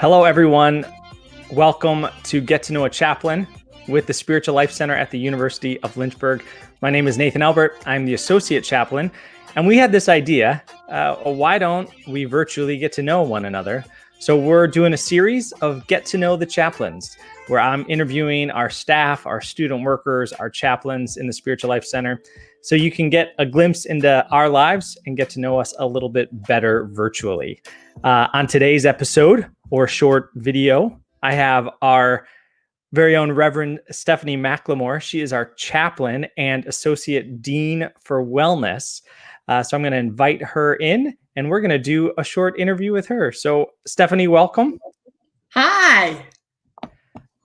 Hello, everyone. Welcome to Get to Know a Chaplain with the Spiritual Life Center at the University of Lynchburg. My name is Nathan Albert. I'm the Associate Chaplain, and we had this idea, why don't we virtually get to know one another? So we're doing a series of Get to Know the Chaplains, where I'm interviewing our staff, our student workers, our chaplains in the Spiritual Life Center, so you can get a glimpse into our lives and get to know us a little bit better virtually. On today's episode, or short video, I have our very own Reverend Stephanie McLemore. She is our chaplain and Associate Dean for Wellness. So I'm going to invite her in, and we're going to do a short interview with her. So Stephanie, welcome. Hi.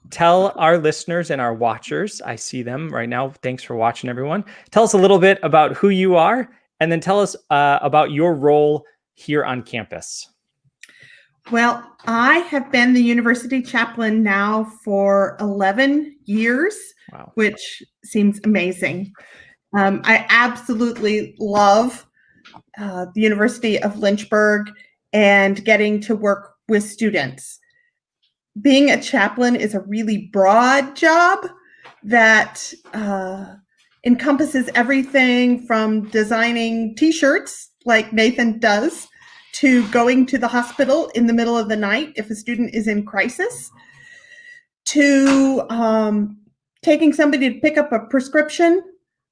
Tell our listeners and our watchers, I see them right now. Thanks for watching, everyone. Tell us a little bit about who you are, and then tell us about your role here on campus. Well, I have been the university chaplain now for 11 years, wow, which seems amazing. I absolutely love the University of Lynchburg and getting to work with students. Being a chaplain is a really broad job that encompasses everything from designing t-shirts like Nathan does to going to the hospital in the middle of the night if a student is in crisis, to taking somebody to pick up a prescription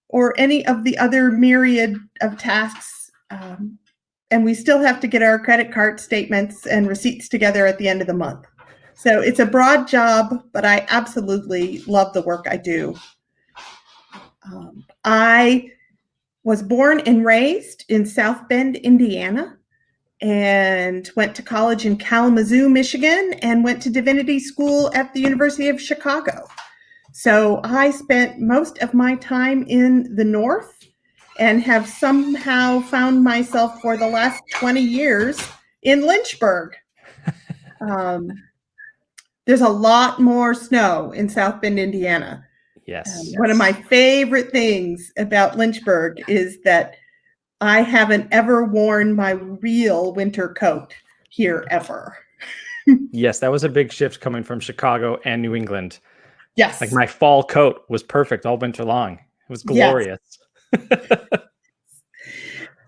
or any of the other myriad of tasks. And we still have to get our credit card statements and receipts together at the end of the month. So it's a broad job, but I absolutely love the work I do. I was born and raised in South Bend, Indiana, and went to college in Kalamazoo, Michigan, and went to divinity school at the University of Chicago. So I spent most of my time in the North and have somehow found myself for the last 20 years in Lynchburg. There's a lot more snow in South Bend, Indiana. Yes. One of my favorite things about Lynchburg is that I haven't ever worn my real winter coat here ever. Yes, that was a big shift coming from Chicago and New England. Yes. Like my fall coat was perfect all winter long. It was glorious. Yes.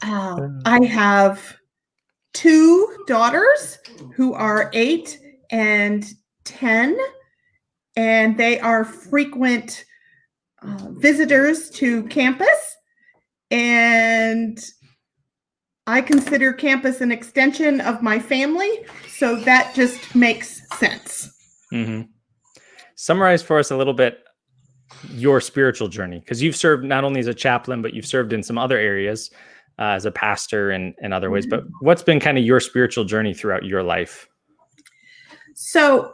I have two daughters who are 8 and 10, and they are frequent visitors to campus. And I consider campus an extension of my family, so that just makes sense. Mm-hmm. Summarize for us a little bit your spiritual journey, because you've served not only as a chaplain, but you've served in some other areas as a pastor and other ways. But what's been kind of your spiritual journey throughout your life? So,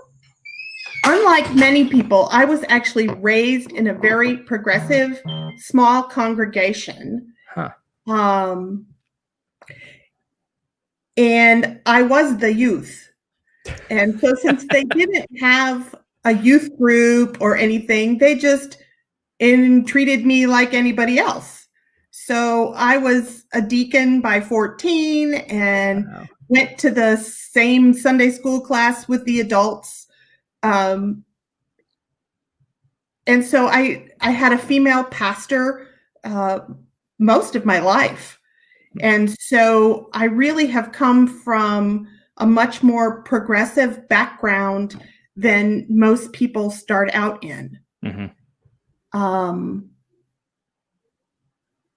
unlike many people, I was actually raised in a very progressive, small congregation. Huh. And I was the youth. And so since they didn't have a youth group or anything, they just treated me like anybody else. So I was a deacon by 14 and went to the same Sunday school class with the adults. And so I had a female pastor most of my life. And so I really have come from a much more progressive background than most people start out in. Mm-hmm.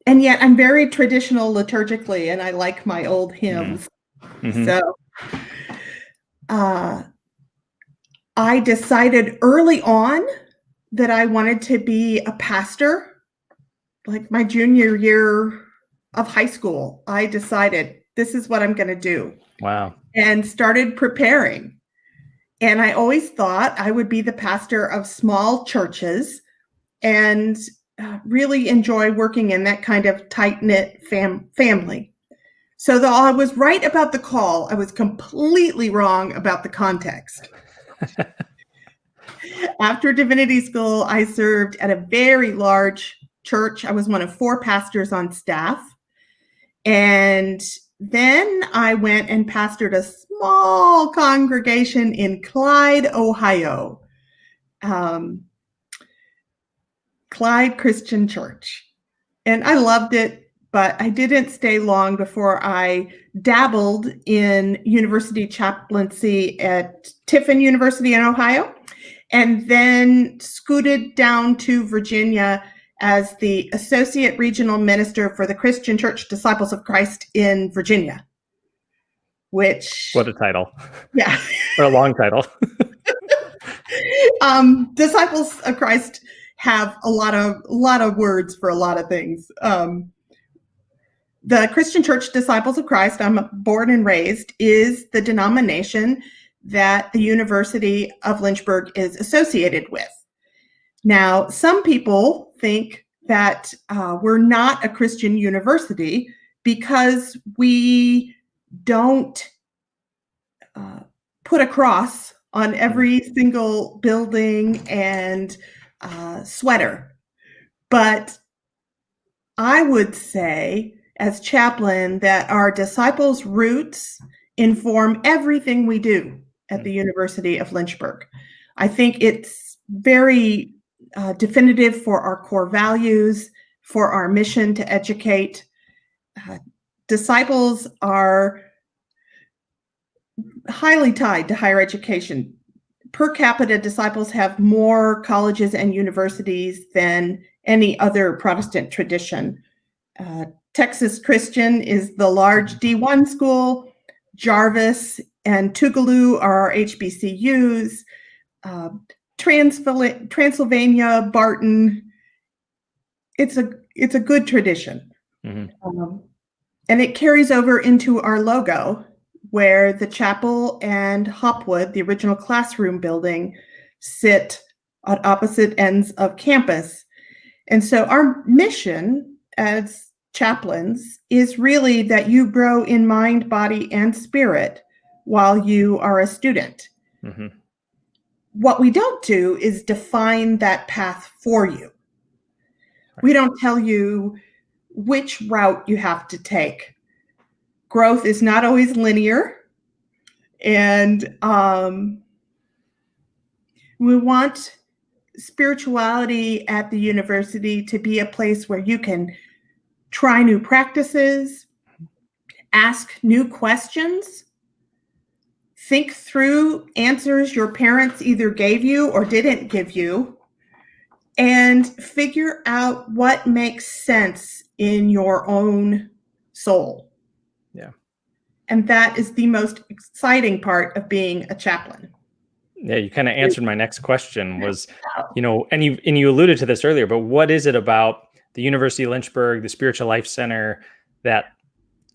And yet I'm very traditional liturgically, and I like my old hymns. Mm-hmm. So I decided early on that I wanted to be a pastor. Like my junior year of high school, I decided this is what I'm going to do. Wow. And started preparing. And I always thought I would be the pastor of small churches and really enjoy working in that kind of tight-knit family. So though I was right about the call, I was completely wrong about the context. After divinity school, I served at a very large church. I was one of 4 pastors on staff. And then I went and pastored a small congregation in Clyde, Ohio. Clyde Christian Church. And I loved it, but I didn't stay long before I dabbled in university chaplaincy at Tiffin University in Ohio, and then scooted down to Virginia as the Associate Regional Minister for the Christian Church Disciples of Christ in Virginia. Which... What a title. Yeah. Or a long title. Disciples of Christ have a lot of words for a lot of things. The Christian Church Disciples of Christ, I'm born and raised, is the denomination that the University of Lynchburg is associated with. Now, some people think that we're not a Christian university because we don't put a cross on every single building and sweater. But I would say, as chaplain, that our disciples' roots inform everything we do at the University of Lynchburg. I think it's very definitive for our core values, for our mission to educate. Disciples are highly tied to higher education. Per capita, disciples have more colleges and universities than any other Protestant tradition. Texas Christian is the large D1 school. Jarvis and Tougaloo are our HBCUs. Transylvania, Barton. It's a good tradition. Mm-hmm. And it carries over into our logo, where the chapel and Hopwood, the original classroom building, sit on opposite ends of campus. And so our mission as chaplains is really that you grow in mind, body, and spirit while you are a student. Mm-hmm. What we don't do is define that path for you. Right. We don't tell you which route you have to take. Growth is not always linear. And we want spirituality at the university to be a place where you can try new practices, ask new questions, think through answers your parents either gave you or didn't give you, and figure out what makes sense in your own soul. Yeah. And that is the most exciting part of being a chaplain. Yeah, you kind of answered my next question was, and you alluded to this earlier, but what is it about the University of Lynchburg, the Spiritual Life Center, that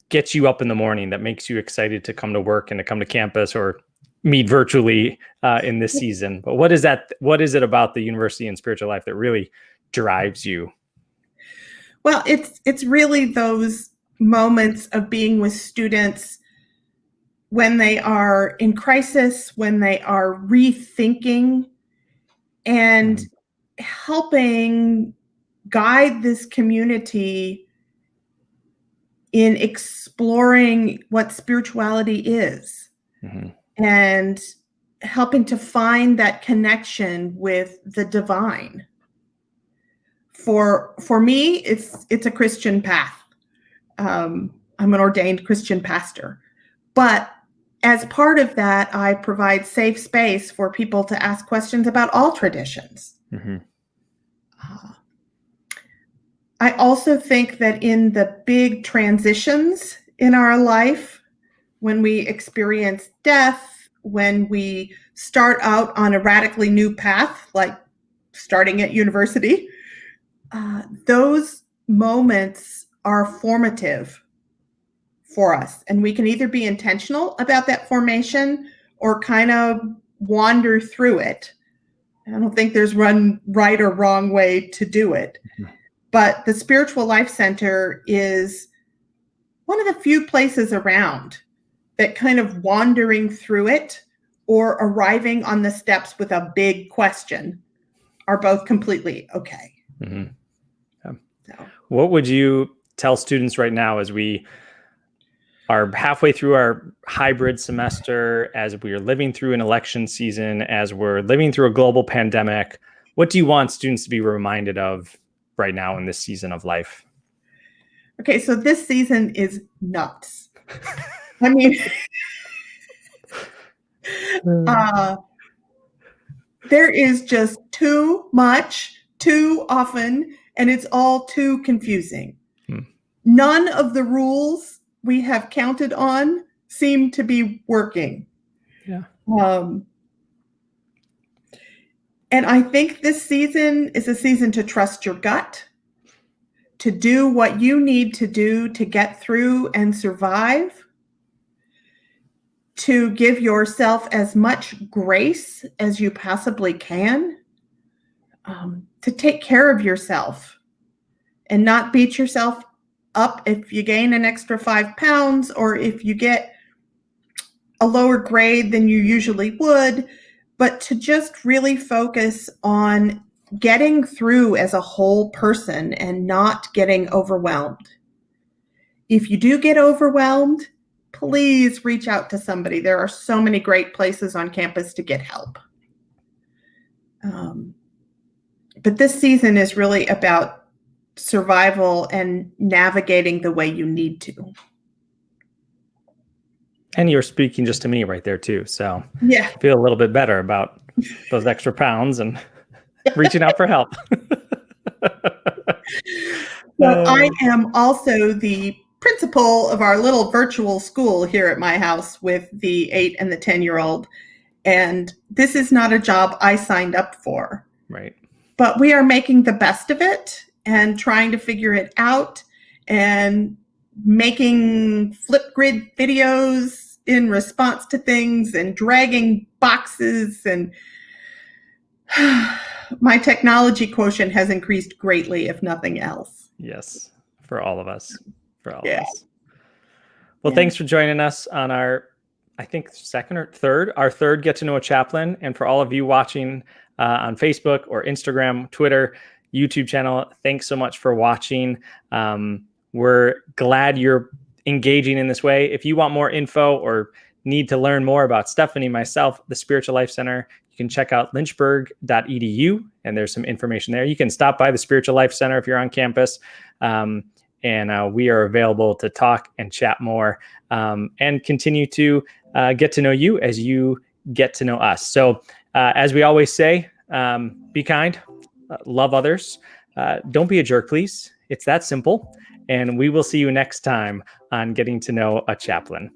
gets you up in the morning, that makes you excited to come to work and to come to campus or meet virtually in this season? But what is it about the university and spiritual life that really drives you? Well, it's really those moments of being with students when they are in crisis, when they are rethinking, and helping guide this community in exploring what spirituality is, and helping to find that connection with the divine. For me, it's a Christian path. I'm an ordained Christian pastor, but as part of that, I provide safe space for people to ask questions about all traditions. Mm-hmm. I also think that in the big transitions in our life, when we experience death, when we start out on a radically new path, like starting at university, those moments are formative for us. And we can either be intentional about that formation or kind of wander through it. I don't think there's one right or wrong way to do it. Mm-hmm. But the Spiritual Life Center is one of the few places around that kind of wandering through it or arriving on the steps with a big question are both completely okay. Mm-hmm. Yeah. So. What would you tell students right now as we are halfway through our hybrid semester, as we're living through an election season, as we're living through a global pandemic, what do you want students to be reminded of right now in this season of life? Okay, so this season is nuts. I mean, there is just too much, too often, and it's all too confusing. None of the rules we have counted on seem to be working. Yeah. And I think this season is a season to trust your gut, to do what you need to do to get through and survive, to give yourself as much grace as you possibly can, to take care of yourself and not beat yourself up if you gain an extra 5 pounds or if you get a lower grade than you usually would, but to just really focus on getting through as a whole person and not getting overwhelmed. If you do get overwhelmed, please reach out to somebody. There are so many great places on campus to get help. But this season is really about survival and navigating the way you need to. And you're speaking just to me right there too. So yeah, I feel a little bit better about those extra pounds and reaching out for help. So I am also the principal of our little virtual school here at my house with the 8 and the 10-year-old. And this is not a job I signed up for. Right. But we are making the best of it and trying to figure it out and making Flipgrid videos in response to things and dragging boxes. And my technology quotient has increased greatly, if nothing else. Yes, for all of us. For all of us. Well, thanks for joining us on our, I think, third Get to Know a Chaplain. And for all of you watching on Facebook or Instagram, Twitter, YouTube channel, thanks so much for watching. We're glad you're engaging in this way. If you want more info or need to learn more about Stephanie, myself, the Spiritual Life Center, you can check out lynchburg.edu, and there's some information there. You can stop by the Spiritual Life Center if you're on campus, and we are available to talk and chat more and continue to get to know you as you get to know us. So as we always say, be kind, love others, don't be a jerk, please. It's that simple. And we will see you next time on Getting to Know a Chaplain.